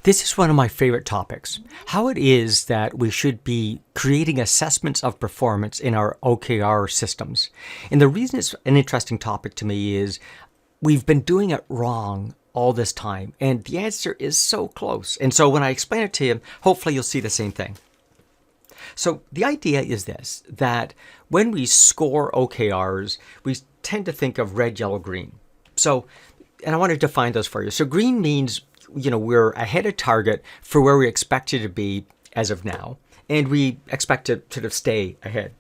This is one of my favorite topics, how it is that we should be creating assessments of performance in our OKR systems. And the reason it's an interesting topic to me is we've been doing it wrong all this time, and the answer is so close. And so when I explain it to you, hopefully you'll see the same thing. So the idea is this, that when we score OKRs, we tend to think of red, yellow, green. So, and I want to define those for you. So green means we're ahead of target for where we expect it to be as of now, and we expect to sort of stay ahead.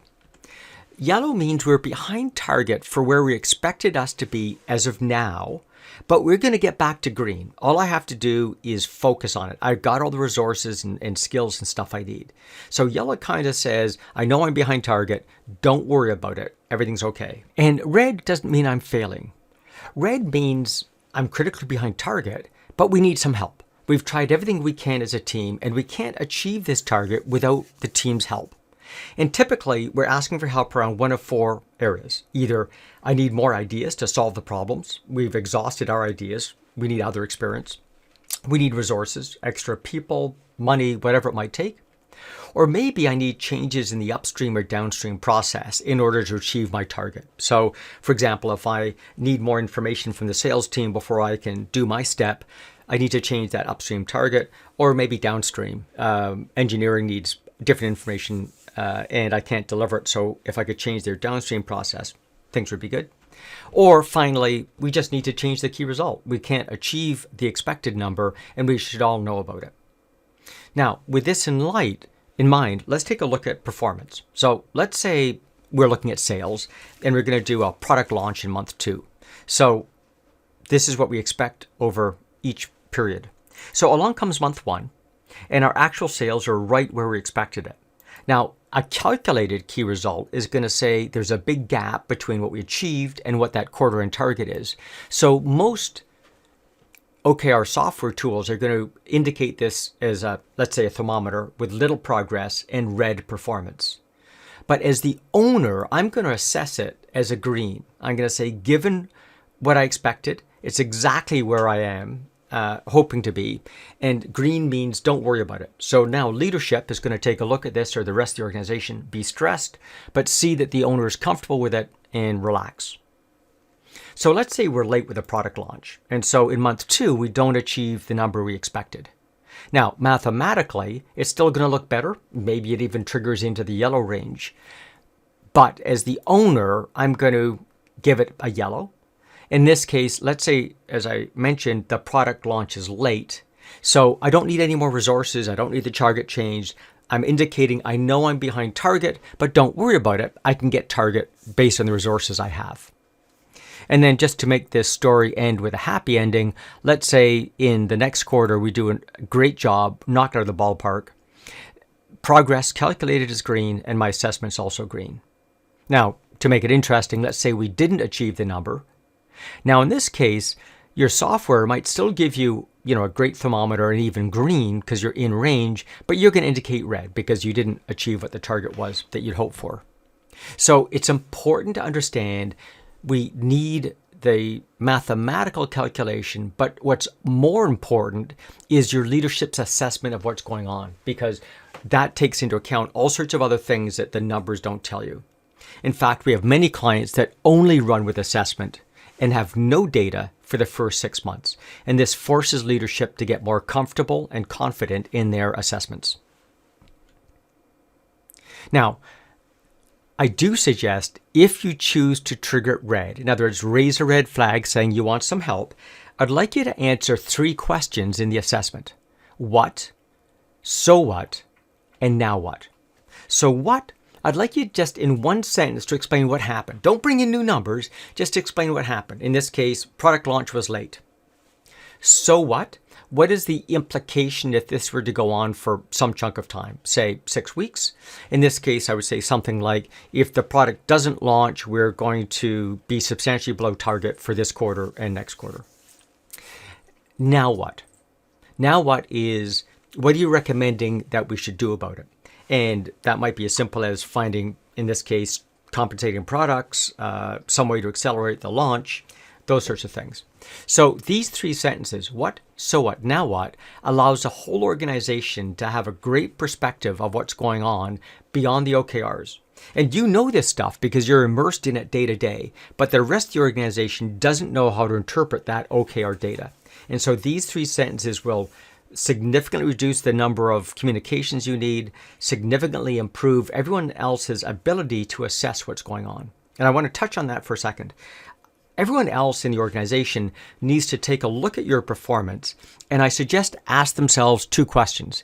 Yellow means we're behind target for where we expected us to be as of now, but we're going to get back to green. All I have to do is focus on it. I've got all the resources and skills and stuff I need. So yellow kind of says, I know I'm behind target. Don't worry about it. Everything's okay. And red doesn't mean I'm failing. Red means I'm critically behind target, but we need some help. We've tried everything we can as a team, and we can't achieve this target without the team's help. And typically, we're asking for help around one of four areas. Either I need more ideas to solve the problems. We've exhausted our ideas. We need other experience. We need resources, extra people, money, whatever it might take. Or maybe I need changes in the upstream or downstream process in order to achieve my target. So, for example, if I need more information from the sales team before I can do my step, I need to change that upstream target, or maybe downstream. Engineering needs different information and I can't deliver it. So if I could change their downstream process, things would be good. Or finally, we just need to change the key result. We can't achieve the expected number, and we should all know about it. Now, with this in mind, let's take a look at performance. So let's say we're looking at sales and we're going to do a product launch in month 2. So this is what we expect over each period. So along comes month 1 and our actual sales are right where we expected it. Now, a calculated key result is going to say there's a big gap between what we achieved and what that quarter end target is. So most OKR software tools are going to indicate this as let's say a thermometer with little progress and red performance. But as the owner, I'm going to assess it as a green. I'm going to say, given what I expected, it's exactly where I am hoping to be. And green means don't worry about it. So now leadership is going to take a look at this, or the rest of the organization, be stressed, but see that the owner is comfortable with it and relax. So let's say we're late with a product launch. And so in month 2, we don't achieve the number we expected. Now, mathematically, it's still going to look better. Maybe it even triggers into the yellow range. But as the owner, I'm going to give it a yellow. In this case, let's say, as I mentioned, the product launch is late. So I don't need any more resources. I don't need the target changed. I'm indicating I know I'm behind target, but don't worry about it. I can get target based on the resources I have. And then just to make this story end with a happy ending, let's say in the next quarter, we do a great job, knocked out of the ballpark. Progress calculated as green, and my assessment's also green. Now, to make it interesting, let's say we didn't achieve the number. Now, in this case, your software might still give you, a great thermometer and even green because you're in range, but you're going to indicate red because you didn't achieve what the target was that you'd hoped for. So it's important to understand we need the mathematical calculation, but what's more important is your leadership's assessment of what's going on, because that takes into account all sorts of other things that the numbers don't tell you. In fact, we have many clients that only run with assessment and have no data for the first 6 months. And this forces leadership to get more comfortable and confident in their assessments. Now, I do suggest if you choose to trigger it red, in other words, raise a red flag saying you want some help, I'd like you to answer 3 questions in the assessment. What, so what, and now what? So what? I'd like you just in one sentence to explain what happened. Don't bring in new numbers, just explain what happened. In this case, product launch was late. So what? What is the implication if this were to go on for some chunk of time, say 6 weeks? In this case, I would say something like, if the product doesn't launch, we're going to be substantially below target for this quarter and next quarter. Now what? Now what are you recommending that we should do about it? And that might be as simple as finding, in this case, compensating products, some way to accelerate the launch. those sorts of things. So these 3 sentences, what, so what, now what, allows the whole organization to have a great perspective of what's going on beyond the OKRs. And you know this stuff because you're immersed in it day to day, but the rest of the organization doesn't know how to interpret that OKR data. And so these 3 sentences will significantly reduce the number of communications you need, significantly improve everyone else's ability to assess what's going on. And I want to touch on that for a second. Everyone else in the organization needs to take a look at your performance, and I suggest ask themselves 2 questions.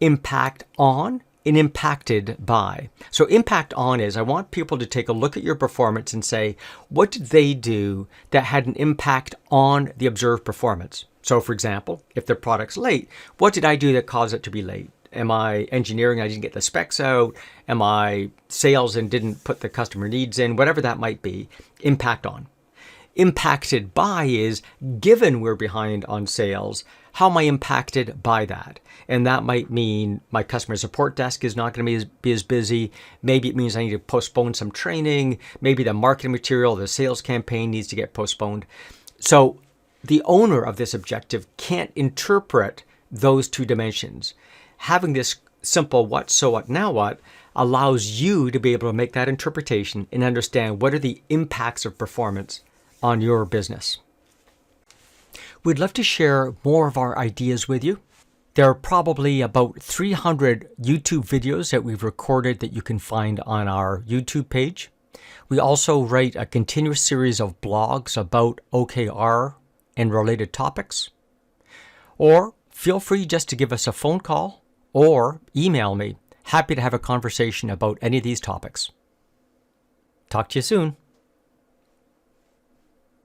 Impact on and impacted by. So impact on is I want people to take a look at your performance and say, what did they do that had an impact on the observed performance? So for example, if their product's late, what did I do that caused it to be late? Am I engineering, I didn't get the specs out? Am I sales and didn't put the customer needs in? Whatever that might be, impact on. Impacted by is, given we're behind on sales, how am I impacted by that? And that might mean my customer support desk is not going to be as busy. Maybe it means I need to postpone some training. Maybe the marketing material, the sales campaign needs to get postponed. So the owner of this objective can't interpret those 2 dimensions. Having this simple what, so what, now what allows you to be able to make that interpretation and understand what are the impacts of performance on your business. We'd love to share more of our ideas with you. There are probably about 300 YouTube videos that we've recorded that you can find on our YouTube page. We also write a continuous series of blogs about OKR and related topics. Or feel free just to give us a phone call or email me. Happy to have a conversation about any of these topics. Talk to you soon.